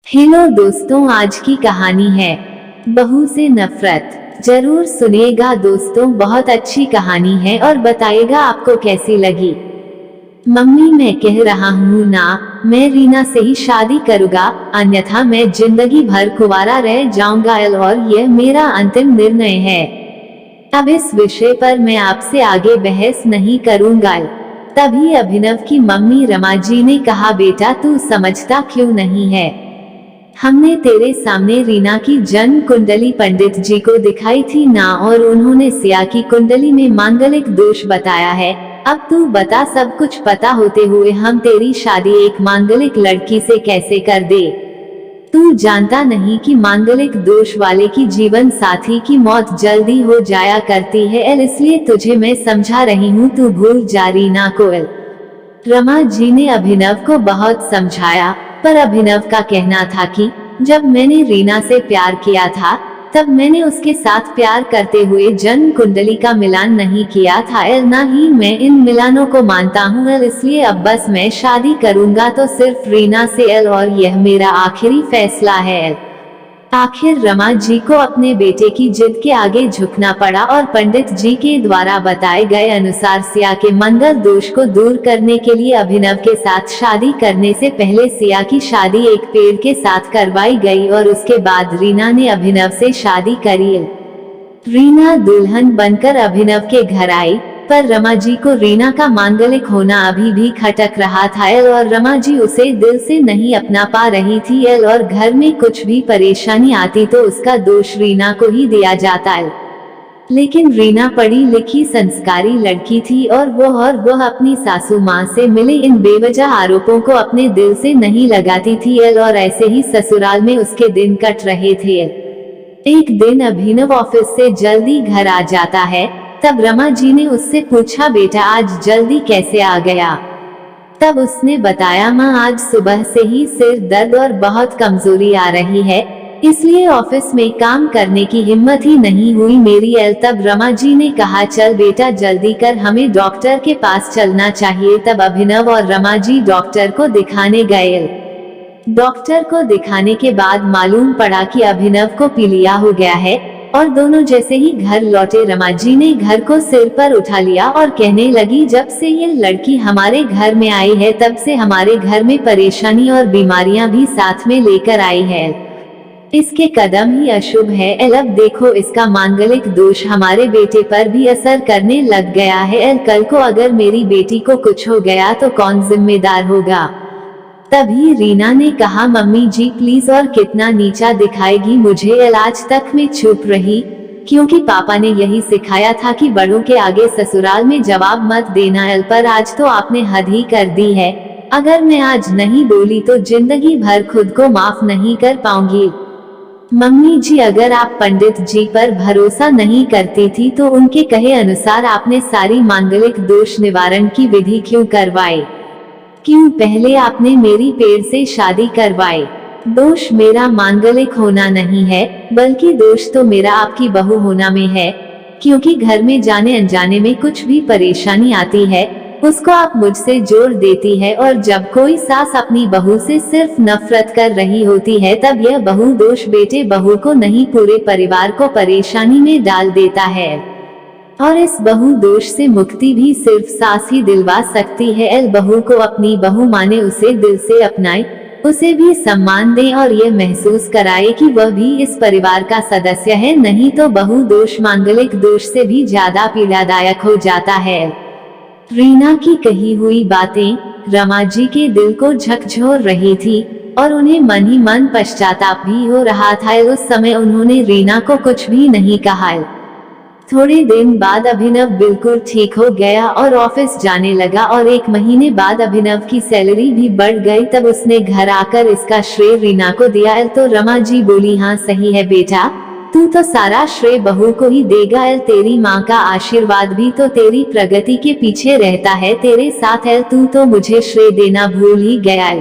Hello दोस्तों, आज की कहानी है बहू से नफरत। जरूर सुनिएगा दोस्तों, बहुत अच्छी कहानी है और बताइएगा आपको कैसी लगी। मम्मी, मैं कह रहा हूँ ना, मैं रीना से ही शादी करूँगा, अन्यथा मैं जिंदगी भर कुंवारा रह जाऊंगा और यह मेरा अंतिम निर्णय है। अब इस विषय पर मैं आपसे आगे बहस नहीं करूंगा। तभी अभिनव की मम्मी रमा जी ने कहा, बेटा तू समझता क्यों नहीं है? हमने तेरे सामने रीना की जन्म कुंडली पंडित जी को दिखाई थी ना, और उन्होंने सिया की कुंडली में मांगलिक दोष बताया है। अब तू बता, सब कुछ पता होते हुए हम तेरी शादी एक मांगलिक लड़की से कैसे कर दे? तू जानता नहीं कि मांगलिक दोष वाले की जीवन साथी की मौत जल्दी हो जाया करती है, इसलिए तुझे मैं समझा रही हूँ, तू भूल जा रीना को। रमा जी ने अभिनव को बहुत समझाया, पर अभिनव का कहना था कि जब मैंने रीना से प्यार किया था तब मैंने उसके साथ प्यार करते हुए जन्म कुंडली का मिलान नहीं किया था, न ही मैं इन मिलानों को मानता हूँ, इसलिए अब बस मैं शादी करूंगा तो सिर्फ रीना से, और यह मेरा आखिरी फैसला है। आखिर रमा जी को अपने बेटे की जिद के आगे झुकना पड़ा और पंडित जी के द्वारा बताए गए अनुसार सिया के मंगल दोष को दूर करने के लिए अभिनव के साथ शादी करने से पहले सिया की शादी एक पेड़ के साथ करवाई गई और उसके बाद रीना ने अभिनव से शादी करी। रीना दुल्हन बनकर अभिनव के घर आई, पर रमा जी को रीना का मांगलिक होना अभी भी खटक रहा था और रमा जी उसे दिल से नहीं अपना पा रही थी और घर में कुछ भी परेशानी आती तो उसका दोष रीना को ही दिया जाता। लेकिन रीना पढ़ी लिखी संस्कारी लड़की थी और वह अपनी सासू माँ से मिले इन बेवजह आरोपों को अपने दिल से नहीं लगाती थी और ऐसे ही ससुराल में उसके दिन कट रहे थे। एक दिन अभिनव ऑफिस से जल्दी घर आ जाता है, तब रमा जी ने उससे पूछा, बेटा आज जल्दी कैसे आ गया? तब उसने बताया, माँ आज सुबह से ही सिर दर्द और बहुत कमजोरी आ रही है, इसलिए ऑफिस में काम करने की हिम्मत ही नहीं हुई मेरी। तब रमा जी ने कहा, चल बेटा जल्दी कर, हमें डॉक्टर के पास चलना चाहिए। तब अभिनव और रमा जी डॉक्टर को दिखाने गए। डॉक्टर को दिखाने के बाद मालूम पड़ा कि अभिनव को पीलिया हो गया है और दोनों जैसे ही घर लौटे रमा जी ने घर को सिर पर उठा लिया और कहने लगी, जब से ये लड़की हमारे घर में आई है तब से हमारे घर में परेशानी और बीमारियां भी साथ में लेकर आई है। इसके कदम ही अशुभ है। अब देखो, इसका मांगलिक दोष हमारे बेटे पर भी असर करने लग गया है। कल को अगर मेरी बेटी को कुछ हो गया तो कौन जिम्मेदार होगा? तभी रीना ने कहा, मम्मी जी प्लीज, और कितना नीचा दिखाएगी मुझे? आज तक मैं चुप रही क्योंकि पापा ने यही सिखाया था कि बड़ों के आगे ससुराल में जवाब मत देना, पर आज तो आपने हद ही कर दी है। अगर मैं आज नहीं बोली तो जिंदगी भर खुद को माफ नहीं कर पाऊंगी। मम्मी जी, अगर आप पंडित जी पर भरोसा नहीं करती थी तो उनके कहे अनुसार आपने सारी मांगलिक दोष निवारण की विधि क्यों करवाई? क्यों पहले आपने मेरी पेड़ से शादी करवाई? दोष मेरा मांगलिक होना नहीं है, बल्कि दोष तो मेरा आपकी बहू होना में है, क्योंकि घर में जाने अनजाने में कुछ भी परेशानी आती है उसको आप मुझसे जोड़ देती है, और जब कोई सास अपनी बहू से सिर्फ नफरत कर रही होती है तब यह बहू दोष बेटे बहू को नहीं पूरे परिवार को परेशानी में डाल देता है। और इस बहू दोष से मुक्ति भी सिर्फ सास ही दिलवा सकती है। बहू को अपनी बहू माने, उसे दिल से अपनाए, उसे भी सम्मान दे और ये महसूस कराए कि वह भी इस परिवार का सदस्य है, नहीं तो बहू दोष मांगलिक दोष से भी ज्यादा पीड़ादायक हो जाता है। रीना की कही हुई बातें रमा जी के दिल को झकझोर रही थी और उन्हें मन ही मन पश्चाताप भी हो रहा था। उस समय उन्होंने रीना को कुछ भी नहीं कहा। थोड़े दिन बाद अभिनव बिल्कुल ठीक हो गया और ऑफिस जाने लगा, और 1 महीने बाद अभिनव की सैलरी भी बढ़ गई। तब उसने घर आकर इसका श्रेय रीना को दिया। तो रमा जी बोली, हाँ सही है बेटा, तू तो सारा श्रेय बहू को ही देगा। तेरी माँ का आशीर्वाद भी तो तेरी प्रगति के पीछे रहता है तेरे साथ। तू तो मुझे श्रेय देना भूल ही गया।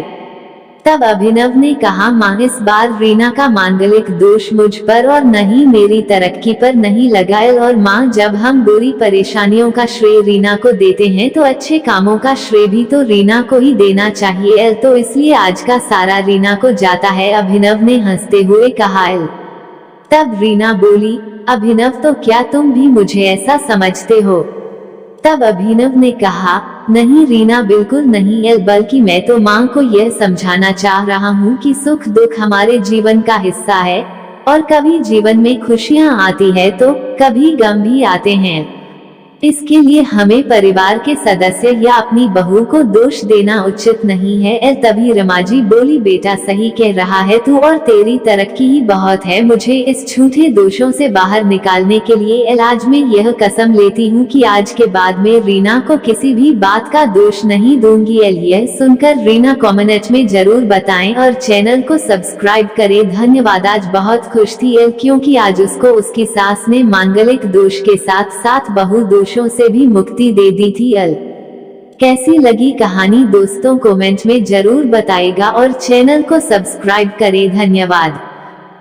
तब अभिनव ने कहा, माँ इस बार रीना का मांगलिक दोष मुझ पर और नहीं मेरी तरक्की पर नहीं लगा और माँ जब हम बुरी परेशानियों का श्रेय रीना को देते हैं तो अच्छे कामों का श्रेय भी तो रीना को ही देना चाहिए तो इसलिए आज का सारा रीना को जाता है। अभिनव ने हंसते हुए कहा। तब रीना बोली, अभिनव तो क्या तुम भी मुझे ऐसा समझते हो? तब अभिनव ने कहा, नहीं रीना बिल्कुल नहीं बल्कि मैं तो माँ को यह समझाना चाह रहा हूँ कि सुख दुख हमारे जीवन का हिस्सा है और कभी जीवन में खुशियाँ आती है तो कभी गम भी आते हैं। इसके लिए हमें परिवार के सदस्य या अपनी बहू को दोष देना उचित नहीं है। तभी रमाजी बोली, बेटा सही कह रहा है तू और तेरी तरक्की ही बहुत है। मुझे इस झूठे दोषों से बाहर निकालने के लिए आज मैं यह कसम लेती हूँ कि आज के बाद में रीना को किसी भी बात का दोष नहीं दूंगी। यह सुनकर रीना कमेंट में जरूर बताएं और चैनल को सब्सक्राइब करें। धन्यवाद। आज बहुत खुश थी क्योंकि आज उसको उसकी सास ने मांगलिक दोष के साथ साथ बहु दोषों से भी मुक्ति दे दी थी। कैसी लगी कहानी दोस्तों कमेंट में जरूर बताएगा और चैनल को सब्सक्राइब करें। धन्यवाद।